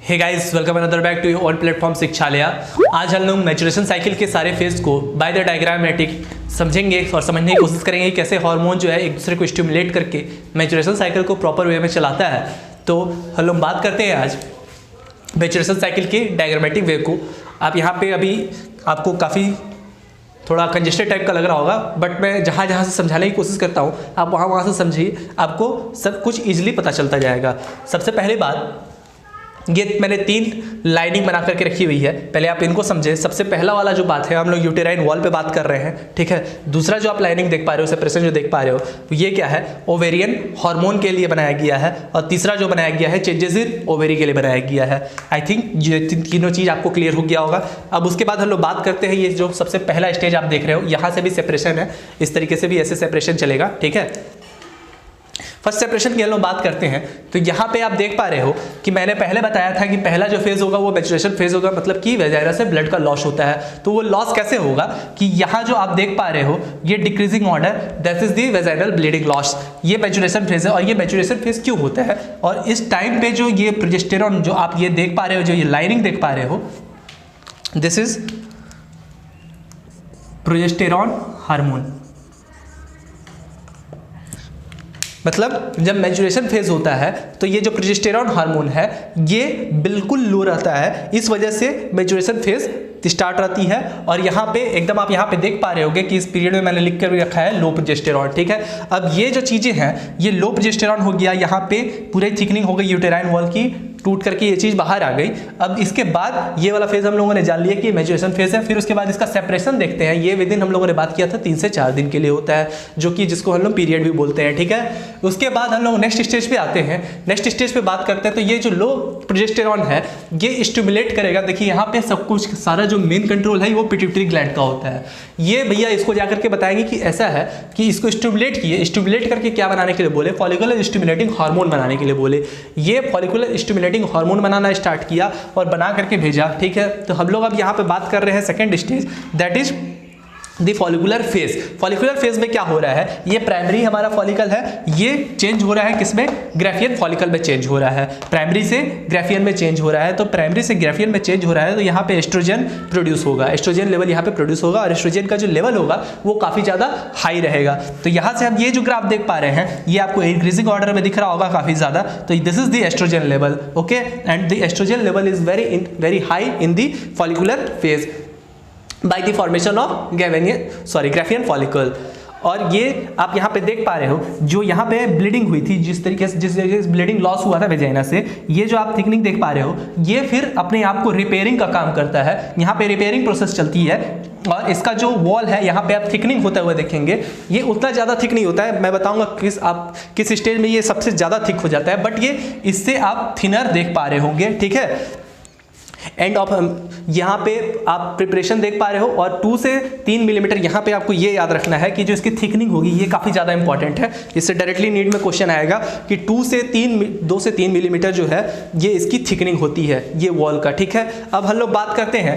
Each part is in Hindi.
Hey guys, welcome another back to your own platform Shikshalaya. आज हम लोग मैचुरेशन साइकिल के सारे फेज को बाय द डायग्रामेटिक समझेंगे और समझने की कोशिश करेंगे कैसे हार्मोन जो है एक दूसरे को स्टिमुलेट करके मैचुरेशन साइकिल को प्रॉपर वे में चलाता है। तो हम लोग बात करते हैं आज मैचुरेशन साइकिल के डायग्रामेटिक वे को। आप यहाँ पे अभी आपको काफ़ी थोड़ा कंजेस्टेड टाइप का लग रहा होगा, बट मैं जहाँ जहाँ से समझाने की कोशिश करता हूँ आप वहाँ से समझिए, आपको सब कुछ ईजिली पता चलता जाएगा। सबसे पहली बात, ये मैंने 3 लाइनिंग बना करके रखी हुई है, पहले आप इनको समझें। सबसे पहला वाला जो बात है, हम लोग यूटेराइन वॉल पे बात कर रहे हैं, ठीक है। दूसरा जो आप लाइनिंग देख पा रहे हो, सेपरेशन जो देख पा रहे हो, ये क्या है, ओवेरियन हार्मोन के लिए बनाया गया है। और तीसरा जो बनाया गया है, चेंजेस इन ओवेरी के लिए बनाया गया है। आई थिंक ये तीनों चीज़ आपको क्लियर हो गया होगा। अब उसके बाद हम लोग बात करते हैं, ये जो सबसे पहला स्टेज आप देख रहे हो, यहाँ से भी सेपरेशन है, इस तरीके से भी ऐसे सेपरेशन चलेगा, ठीक है। फर्स्ट सेपरेशन की हम लोग बात करते हैं, तो यहाँ पे आप देख पा रहे हो कि मैंने पहले बताया था कि पहला जो फेज होगा वो मैचुरेशन फेज होगा, मतलब कि वेजाइना से ब्लड का लॉस होता है। तो वो लॉस कैसे होगा कि यहाँ जो आप देख पा रहे हो, ये decreasing order, that is the vaginal bleeding loss, ये मैचुरेशन फेज है। और ये मैचुरेशन फेज क्यों होता है, और इस टाइम पे जो ये प्रोजेस्टेरॉन जो आप ये देख पा रहे हो, जो ये लाइनिंग देख पा रहे हो, दिस इज प्रोजेस्टेरॉन हार्मोन। मतलब जब मैचुरेशन फेज होता है तो ये जो प्रोजेस्टेरॉन हार्मोन है ये बिल्कुल लो रहता है, इस वजह से मैचुरेशन फेज स्टार्ट रहती है। और यहाँ पे एकदम आप यहाँ पे देख पा रहे होगे कि इस पीरियड में मैंने लिख कर भी रखा है लो प्रोजेस्टेरॉन, ठीक है। अब ये जो चीज़ें हैं, ये लो प्रोजेस्टेरॉन हो गया, यहाँ पे पूरी थिकनिंग हो गई यूटेराइन वॉल की, टूट करके ये चीज़ बाहर आ गई। अब इसके बाद ये वाला फेज हम लोगों ने जान लिया कि मैचुरेशन फेज है। फिर उसके बाद इसका सेपरेशन देखते हैं, ये विदिन हम लोगों ने बात किया था 3 से 4 दिन के लिए होता है, जो कि जिसको हम लोग पीरियड भी बोलते हैं, ठीक है। उसके बाद हम लोग नेक्स्ट स्टेज पे आते हैं। नेक्स्ट स्टेज पे बात करते हैं, तो ये जो लो प्रोजेस्टेरॉन है ये स्टिमुलेट करेगा। देखिए यहाँ पे सब कुछ, सारा जो मेन कंट्रोल है वो पिट्यूटरी ग्लैंड का होता है। ये भैया इसको जाकर के बताएंगे कि ऐसा है कि इसको स्टिमुलेट किए, स्टिमुलेट करके क्या बनाने के लिए बोले, फॉलिकुलर स्टिमुलेटिंग हार्मोन बनाने के लिए बोले। ये फॉलिकुलर स्टिमुलेटिंग हार्मोन बनाना स्टार्ट किया और बना करके भेजा, ठीक है। तो हम लोग अब यहाँ पे बात कर रहे हैं second stage, that is the follicular phase. Follicular phase में क्या हो रहा है, ये प्राइमरी हमारा फॉलिकल है, ये चेंज हो रहा है किसमें, ग्राफियन फॉलिकल में चेंज हो रहा है। प्राइमरी से ग्राफियन में चेंज हो रहा है, तो प्राइमरी से ग्राफियन में चेंज हो रहा है, तो यहाँ पे एस्ट्रोजन प्रोड्यूस होगा, एस्ट्रोजन लेवल यहाँ पे प्रोड्यूस होगा, और एस्ट्रोजन का जो लेवल होगा वो काफ़ी ज़्यादा हाई रहेगा। तो यहाँ से हम ये जो ग्राफ देख पा रहे हैं, ये आपको इंक्रीजिंग ऑर्डर में दिख रहा होगा काफ़ी ज़्यादा। तो this is the estrogen level, okay, and the estrogen level is very high in the follicular phase by the formation of Graafian follicle. और ये आप यहाँ पे देख पा रहे हो, जो यहाँ पे ब्लीडिंग हुई थी, जिस तरीके से ब्लीडिंग लॉस हुआ था वेजाइना से, ये जो आप थिकनिंग देख पा रहे हो, ये फिर अपने आप को रिपेयरिंग का काम करता है। यहाँ पे रिपेयरिंग प्रोसेस चलती है, और इसका जो वॉल है यहाँ पे आप थिकनिंग होता हुआ देखेंगे, ये उतना ज़्यादा थिक नहीं होता है। मैं बताऊंगा किस स्टेज में ये सबसे ज़्यादा थिक हो जाता है, बट ये इससे आप थिनर देख पा रहे होंगे, ठीक है। एंड ऑफ यहाँ पे आप प्रिपरेशन देख पा रहे हो, और 2 से 3 मिलीमीटर यहाँ पे आपको ये याद रखना है कि जो इसकी थिकनिंग होगी ये काफ़ी ज़्यादा इंपॉर्टेंट है। इससे डायरेक्टली नीट में क्वेश्चन आएगा कि 2 से 3 मिलीमीटर जो है ये इसकी थिकनिंग होती है, ये वॉल का, ठीक है। अब हम लोग बात करते हैं,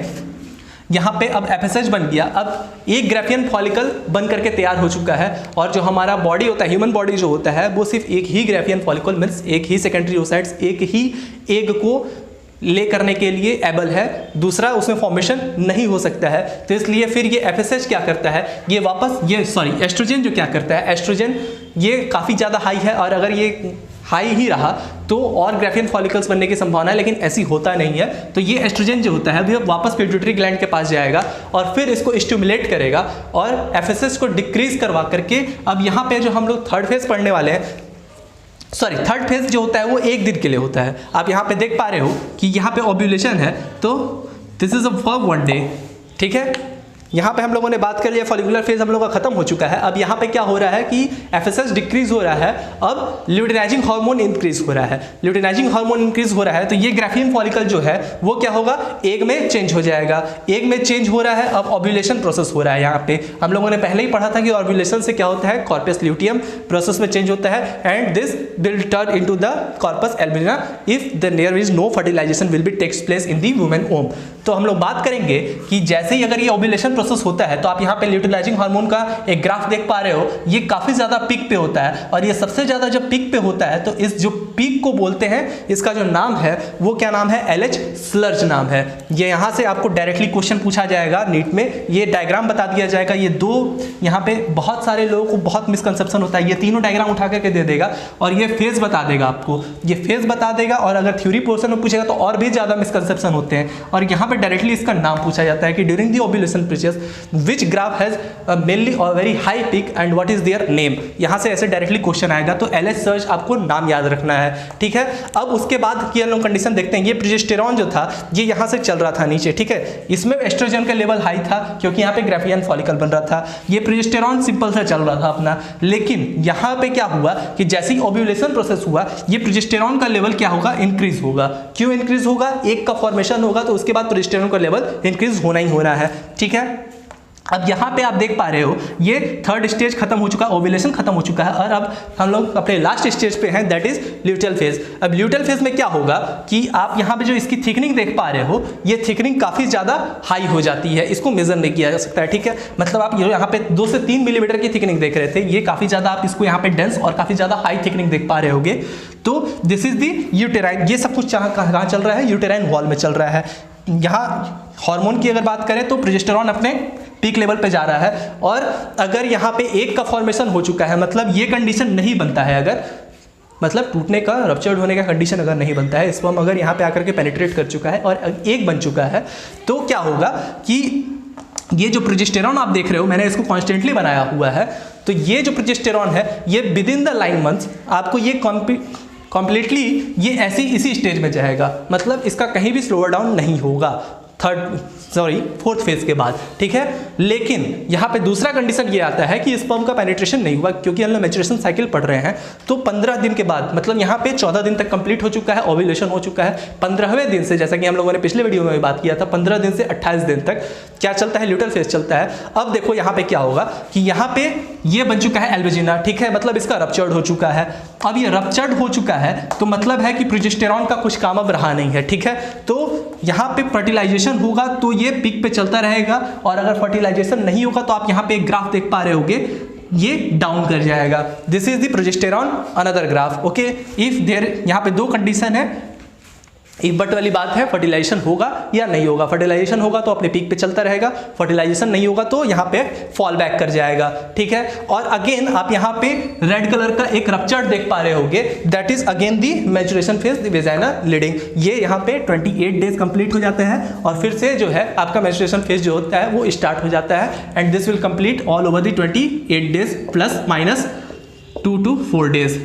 यहाँ पे अब एफएसएच बन गया, अब एक ग्राफियन फॉलिकल बन करके तैयार हो चुका है। और जो हमारा बॉडी होता है, ह्यूमन बॉडी जो होता है, वो सिर्फ एक ही ग्राफियन फॉलिकल मीन्स एक ही सेकेंडरी ओसाइट्स, एक ही एग को ले करने के लिए एबल है, दूसरा उसमें फॉर्मेशन नहीं हो सकता है। तो इसलिए फिर ये एफएसएच क्या करता है, ये वापस एस्ट्रोजन जो क्या करता है, एस्ट्रोजन ये काफ़ी ज़्यादा हाई है, और अगर ये हाई ही रहा तो और ग्राफियन फॉलिकल्स बनने की संभावना है, लेकिन ऐसी होता नहीं है। तो ये एस्ट्रोजन जो होता है वो वापस पिट्यूटरी ग्लैंड के पास जाएगा और फिर इसको स्टिमुलेट करेगा और एफएसएच को डिक्रीज करवा करके, अब यहाँ पे जो हम लोग थर्ड फेज पढ़ने वाले हैं, थर्ड फेज जो होता है वो 1 दिन के लिए होता है। आप यहाँ पे देख पा रहे हो कि यहाँ पे ओव्यूलेशन है, तो दिस इज फॉर 1 डे, ठीक है। यहाँ पे हम लोगों ने बात कर लिया, फॉलिकुलर फेज हम लोग का खत्म हो चुका है। अब यहाँ पे क्या हो रहा है कि एफएसएच डिक्रीज हो रहा है, अब ल्यूटिनाइजिंग हार्मोन इंक्रीज हो रहा है। ल्यूटिनाइजिंग हार्मोन इंक्रीज हो रहा है, तो ये ग्राफियन फॉलिकल जो है वो क्या होगा, एग में चेंज हो जाएगा। एग में चेंज हो रहा है, अब ओव्यूलेशन प्रोसेस हो रहा है। यहाँ पे हम लोगों ने पहले ही पढ़ा था कि ओव्यूलेशन से क्या होता है, कॉर्पस ल्यूटियम प्रोसेस में चेंज होता है, and this will turn into the corpus albina if there is no fertilization will be takes place in the women womb. तो हम लोग बात करेंगे कि जैसे ही अगर ये ओव्यूलेशन प्रोसेस होता है तो आप यहाँ पे ल्यूटिलाइजिंग हार्मोन का एक ग्राफ देख पा रहे हो, ये काफी ज्यादा पीक पे होता है और ये सबसे ज्यादा जब पीक पे होता है तो इस जो पीक को बोलते हैं, इसका जो नाम है वो क्या नाम है, LH स्लर्ज नाम है। ये यहाँ से आपको डायरेक्टली क्वेश्चन पूछा जाएगा नीट में, ये डायग्राम बता दिया जाएगा। ये दो यहाँ पे बहुत सारे लोगों को बहुत मिसकंसेप्शन होता है, ये तीनों डायग्राम उठा करके दे देगा और ये फेज बता देगा आपको, ये फेज बता देगा। और अगर थ्योरी पोर्शन में पूछेगा तो और भी ज्यादा मिसकंसेप्शन होते हैं और यहाँ पे डायरेक्टली इसका नाम पूछा जाता है कि during the ovulation period which graph has mainly or very high peak and what is their name. यहाँ से ऐसे डायरेक्टली क्वेश्चन आएगा तो LH सर्ज आपको नाम याद रखना है, ठीक है। अब उसके बाद की हम लोग कंडीशन देखते हैं। ये प्रोजेस्टेरॉन जो था ये यहाँ से चल रहा था नीचे, ठीक है। इसमें एस्ट्रोजन का लेवल हाई था क्योंकि यहाँ पे ग्राफियन फॉलिकल बन रहा था। ये प्रोजेस्टेरॉन सिंपल सा चल रहा था अपना, लेकिन यहाँ पे क्या हुआ कि जैसे ही ओव्यूलेशन प्रोसेस हुआ ये प्रोजेस्टेरॉन का लेवल क्या होगा, इंक्रीज होगा। क्यों इंक्रीज होगा, एक का फॉर्मेशन होगा तो उसके बाद प्रोजेस्टेरॉन का लेवल इंक्रीज होना ही होना है, ठीक है। अब यहाँ पे आप देख पा रहे हो ये थर्ड स्टेज खत्म हो चुका है, ओव्यूलेशन खत्म हो चुका है और अब हम लोग अपने लास्ट स्टेज पे हैं, दैट इज ल्यूटियल फेज। अब ल्यूटियल फेज में क्या होगा कि आप यहाँ पे जो इसकी थिकनिंग देख पा रहे हो, ये थिकनिंग काफी ज्यादा हाई हो जाती है, इसको मेजर नहीं किया जा सकता है, ठीक है। मतलब आप यहाँ पे 2 से 3 मिलीमीटर की थिकनिंग देख रहे थे, ये काफी ज्यादा आप इसको यहाँ पे डेंस और काफी ज्यादा हाई थिकनिंग देख पा रहे होगे। तो दिस इज द यूटेराइन, ये सब कुछ कहाँ चल रहा है, यूटेराइन वॉल में चल रहा है। यहाँ हार्मोन की अगर बात करें तो प्रोजेस्टेरॉन अपने पीक लेवल पे जा रहा है और अगर यहाँ पे एक का फॉर्मेशन हो चुका है, मतलब ये कंडीशन नहीं बनता है, अगर मतलब टूटने का, रप्चर्ड होने का कंडीशन अगर नहीं बनता है, स्पर्म अगर यहाँ पे आकर के पेनिट्रेट कर चुका है और एक बन चुका है, तो क्या होगा कि ये जो प्रोजेस्टेरॉन आप देख रहे हो, मैंने इसको कॉन्स्टेंटली बनाया हुआ है, तो ये जो प्रोजेस्टेरॉन है ये विद इन द 9 मंथ्स आपको ये कंप्लीटली ये ऐसी इसी स्टेज में जाएगा, मतलब इसका कहीं भी स्लोअर डाउन नहीं होगा फोर्थ फेज के बाद, ठीक है। लेकिन यहाँ पे दूसरा कंडीशन ये आता है कि स्पर्म का पेनिट्रेशन नहीं हुआ, क्योंकि हम लोग मैच्योरेशन साइकिल पढ़ रहे हैं। तो 15 दिन के बाद, मतलब यहाँ पे 14 दिन तक कंप्लीट हो चुका है, ओव्यूलेशन हो चुका है। 15वें दिन से, जैसा कि हम लोगों ने पिछले वीडियो में भी बात किया था, 15 दिन से 28 दिन तक क्या चलता है, ल्यूटियल फेज चलता है। अब देखो यहाँ पे क्या होगा कि यहाँ पे ये बन चुका है एल्बुजिना, ठीक है, मतलब इसका रप्चर्ड हो चुका है। अब ये रप्चर्ड हो चुका है तो मतलब है कि प्रोजेस्टेरॉन का कुछ काम अब रहा नहीं है, ठीक है। तो यहाँ पे फर्टिलाइजेशन होगा तो ये पीक पे चलता रहेगा और अगर फर्टिलाइजेशन नहीं होगा तो आप यहाँ पे एक ग्राफ देख पा रहे होगे, ये डाउन कर जाएगा। This is the progesterone another graph, okay. If there, यहाँ पे 2 कंडीशन है, एक बट वाली बात है, फर्टिलाइजेशन होगा या नहीं होगा। फर्टिलाइजेशन होगा तो अपने पीक पे चलता रहेगा, फर्टिलाइजेशन नहीं होगा तो यहाँ पे फॉल बैक कर जाएगा, ठीक है। और अगेन आप यहाँ पे रेड कलर का एक रप्चर्ड देख पा रहे होगे, that is again the maturation phase, the vagina leading. ये यहाँ पे 28 डेज कंप्लीट हो जाते हैं और फिर से जो है आपका मैच्योरेशन फेज जो होता है वो स्टार्ट हो जाता है and this will complete all over the 28 days plus minus 2 to 4 days.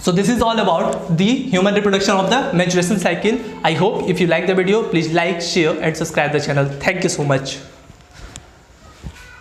So this is all about the human reproduction of the menstruation cycle. I hope if you like the video, please like, share and subscribe the channel. Thank you so much.